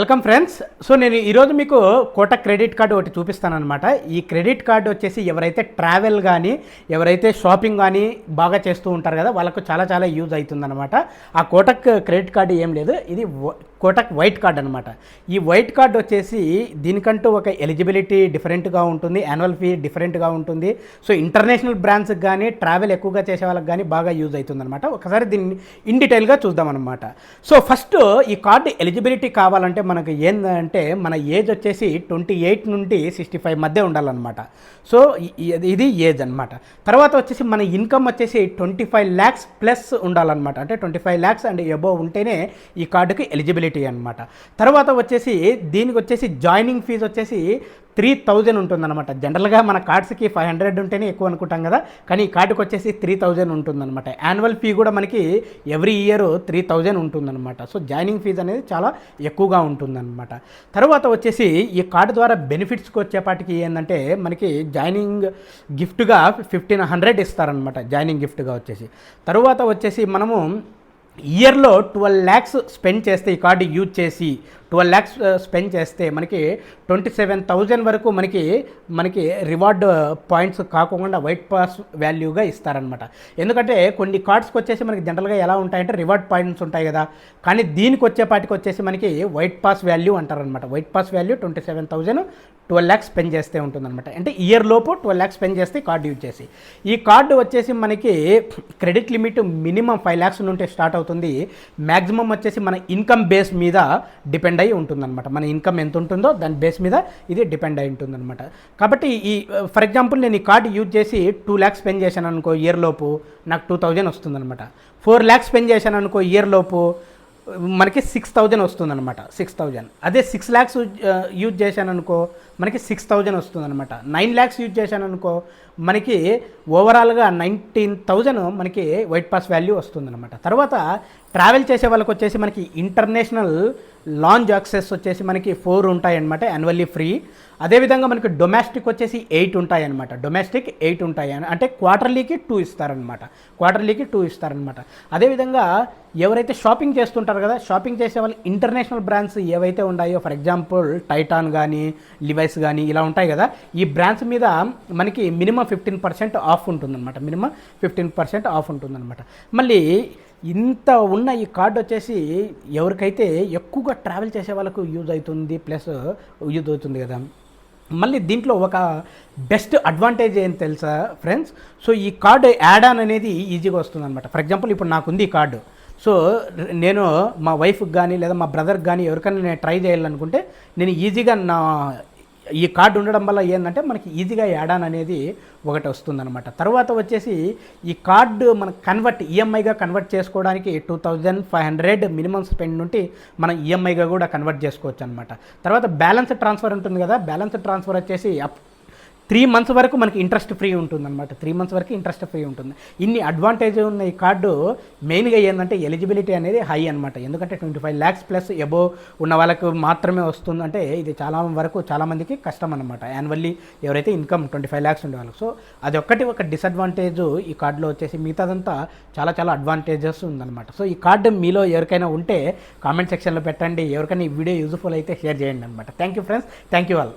Welcome friends. So నేను ఈరోజు మీకు కోటక్ క్రెడిట్ కార్డు ఒకటి చూపిస్తానమాట. ఈ క్రెడిట్ కార్డు వచ్చేసి ఎవరైతే ట్రావెల్ కానీ ఎవరైతే షాపింగ్ కానీ బాగా చేస్తూ ఉంటారు కదా, వాళ్ళకు చాలా చాలా యూజ్ అవుతుందన్నమాట. ఆ కోటక్ క్రెడిట్ కార్డు ఏం లేదు, ఇది కోటక్ వైట్ కార్డ్ అనమాట. ఈ వైట్ కార్డ్ వచ్చేసి దీనికంటూ ఒక ఎలిజిబిలిటీ డిఫరెంట్గా ఉంటుంది, యాన్యువల్ ఫీ డిఫరెంట్గా ఉంటుంది. సో ఇంటర్నేషనల్ బ్రాండ్స్కి కానీ ట్రావెల్ ఎక్కువగా చేసే వాళ్ళకి కానీ బాగా యూజ్ అవుతుందన్నమాట. ఒకసారి దీన్ని ఇన్ డీటెయిల్గా చూద్దామన్నమాట. సో ఫస్ట్ ఈ కార్డు ఎలిజిబిలిటీ కావాలంటే మనకు ఏంటంటే మన ఏజ్ వచ్చేసి 28 నుండి 65 మధ్య ఉండాలన్నమాట. సో ఇది ఏజ్ అనమాట. తర్వాత వచ్చేసి మన ఇన్కమ్ వచ్చేసి 25 lakhs ప్లస్ ఉండాలన్నమాట. అంటే 25 lakhs అండ్ అబోవ్ ఉంటేనే ఈ కార్డుకి ఎలిజిబిలిటీ అనమాట. తర్వాత వచ్చేసి దీనికి వచ్చేసి జాయినింగ్ ఫీజు వచ్చేసి 3000 ఉంటుందన్నమాట. జనరల్గా మన కార్డ్స్కి 500 ఉంటేనే ఎక్కువ అనుకుంటాం కదా, కానీ ఈ కార్డుకి వచ్చేసి 3000 ఉంటుందన్నమాట. యాన్యువల్ ఫీ కూడా మనకి ఎవ్రీ ఇయర్ 3000 ఉంటుందన్నమాట. సో జాయినింగ్ ఫీజు అనేది చాలా ఎక్కువగా ఉంటుందన్నమాట. తర్వాత వచ్చేసి ఈ కార్డు ద్వారా బెనిఫిట్స్కి వచ్చేపాటికి ఏంటంటే మనకి జాయినింగ్ గిఫ్ట్గా 1500 ఇస్తారనమాట. జాయినింగ్ గిఫ్ట్గా వచ్చేసి తర్వాత వచ్చేసి మనము ఇయర్లో 12 lakhs స్పెండ్ చేస్తే ఈ కార్డు యూజ్ చేసి 12 lakhs స్పెండ్ చేస్తే మనకి 27,000 వరకు మనకి రివార్డ్ పాయింట్స్ కాకుండా వైట్ పాస్ వాల్యూగా ఇస్తారనమాట. ఎందుకంటే కొన్ని కార్డ్స్కి వచ్చేసి మనకి జనరల్గా ఎలా ఉంటాయంటే రివార్డ్ పాయింట్స్ ఉంటాయి కదా, కానీ దీనికి వచ్చేపాటికి వచ్చేసి మనకి వైట్ పాస్ వాల్యూ అంటారనమాట. White pass value 27,000 12 lakhs spend చేస్తే ఉంటుందన్నమాట. అంటే ఇయర్ లోపు 12 lakhs స్పెండ్ చేస్తే కార్డు యూజ్ చేసి. ఈ కార్డు వచ్చేసి మనకి క్రెడిట్ లిమిట్ మినిమం 5 lakhs నుండి స్టార్ట్ అవుతుంది. మ్యాక్సిమం వచ్చేసి మన ఇన్కమ్ బేస్ మీద డిపెండ్ అయి ఉంటుందన్నమాట. మన ఇన్కమ్ ఎంత ఉంటుందో దాని బేస్ మీద ఇది డిపెండ్ అయి ఉంటుందన్నమాట. కాబట్టి ఫర్ ఎగ్జాంపుల్ నేను ఈ కార్డు యూజ్ చేసి 2 lakhs స్పెండ్ చేశాను అనుకో, ఇయర్ లోపు నాకు 2000 వస్తుందన్నమాట. 4 lakhs స్పెండ్ చేశాను అనుకో, ఇయర్ లోపు మనకి 6000 వస్తుందన్నమాట. 6000. అదే 6 lakhs యూజ్ చేశాను అనుకో మనకి 6000 వస్తుందన్నమాట. 9 lakhs యూజ్ చేశాను అనుకో మనకి ఓవరాల్గా 19,000 మనకి వైట్ పాస్ వాల్యూ వస్తుందన్నమాట. తర్వాత ట్రావెల్ చేసే వాళ్ళకి వచ్చేసి మనకి ఇంటర్నేషనల్ లాంజ్ యాక్సెస్ వచ్చేసి మనకి 4 ఉంటాయన్నమాట, యాన్యువల్లీ ఫ్రీ. అదేవిధంగా మనకి డొమెస్టిక్ వచ్చేసి 8 ఉంటాయన్నమాట. డొమెస్టిక్ 8 ఉంటాయి, అంటే క్వార్టర్లీకి 2 ఇస్తారనమాట. క్వార్టర్లీకి 2 ఇస్తారనమాట. అదేవిధంగా ఎవరైతే షాపింగ్ చేస్తుంటారు కదా, షాపింగ్ చేసే వాళ్ళు ఇంటర్నేషనల్ బ్రాండ్స్ ఏవైతే ఉన్నాయో, ఫర్ ఎగ్జాంపుల్ టైటాన్ కానీ లివైస్ కానీ ఇలా ఉంటాయి కదా, ఈ బ్రాండ్స్ మీద మనకి మినిమం 15% ఆఫ్ ఉంటుందన్నమాట. మినిమం 15% ఆఫ్ ఉంటుందన్నమాట. మళ్ళీ ఇంత ఉన్న ఈ కార్డు వచ్చేసి ఎవరికైతే ఎక్కువగా ట్రావెల్ చేసే వాళ్ళకు యూజ్ అవుతుంది, ప్లస్ యూజ్ అవుతుంది కదా. మళ్ళీ దీంట్లో ఒక బెస్ట్ అడ్వాంటేజ్ ఏం తెలుసా ఫ్రెండ్స్? సో ఈ కార్డు యాడ్ ఆన్ అనేది ఈజీగా వస్తుందన్నమాట. ఫర్ ఎగ్జాంపుల్ ఇప్పుడు నాకుంది ఈ కార్డు. సో నేను మా వైఫ్కి కానీ లేదా మా బ్రదర్కి కానీ ఎవరికైనా నేను ట్రై చేయాలనుకుంటే నేను ఈజీగా ఈ కార్డు ఉండడం వల్ల ఏంటంటే మనకి ఈజీగా యాడ్ ఆన్ అనేది ఒకటి వస్తుందన్నమాట. తర్వాత వచ్చేసి ఈ కార్డు మనకు ఈఎంఐగా కన్వర్ట్ చేసుకోవడానికి 2500 మినిమం స్పెండ్ నుండి మనం ఈఎంఐగా కూడా కన్వర్ట్ చేసుకోవచ్చు అనమాట. తర్వాత బ్యాలెన్స్ ట్రాన్స్ఫర్ ఉంటుంది కదా, బ్యాలెన్స్ ట్రాన్స్ఫర్ వచ్చేసి 3 months వరకు మనకి ఇంట్రెస్ట్ ఫ్రీ ఉంటుందన్నమాట. 3 months వరకు ఇంట్రెస్ట్ ఫ్రీ ఉంటుంది. ఇన్ని అడ్వాంటేజ్ ఉన్న ఈ కార్డు మెయిన్గా ఏంటంటే ఎలిజిబిలిటీ అనేది హై అనమాట. ఎందుకంటే 25 lakhs ప్లస్ అబోవ్ ఉన్న వాళ్ళకు మాత్రమే వస్తుందంటే ఇది చాలామందికి కష్టం అనమాట. యాన్యువల్లీ ఎవరైతే ఇన్కమ్ 25 lakhs ఉండే వాళ్ళకి. సో అది ఒక డిసడ్వాంటేజ్ ఈ కార్డులో వచ్చేసి. మిగతాదంతా చాలా అడ్వాంటేజెస్ ఉందన్నమాట. సో ఈ కార్డు మీలో ఎవరికైనా ఉంటే కామెంట్ సెక్షన్లో పెట్టండి. ఎవరికైనా ఈ వీడియో యూజ్ఫుల్ అయితే షేర్ చేయండి అనమాట. Thank you friends, thank you all.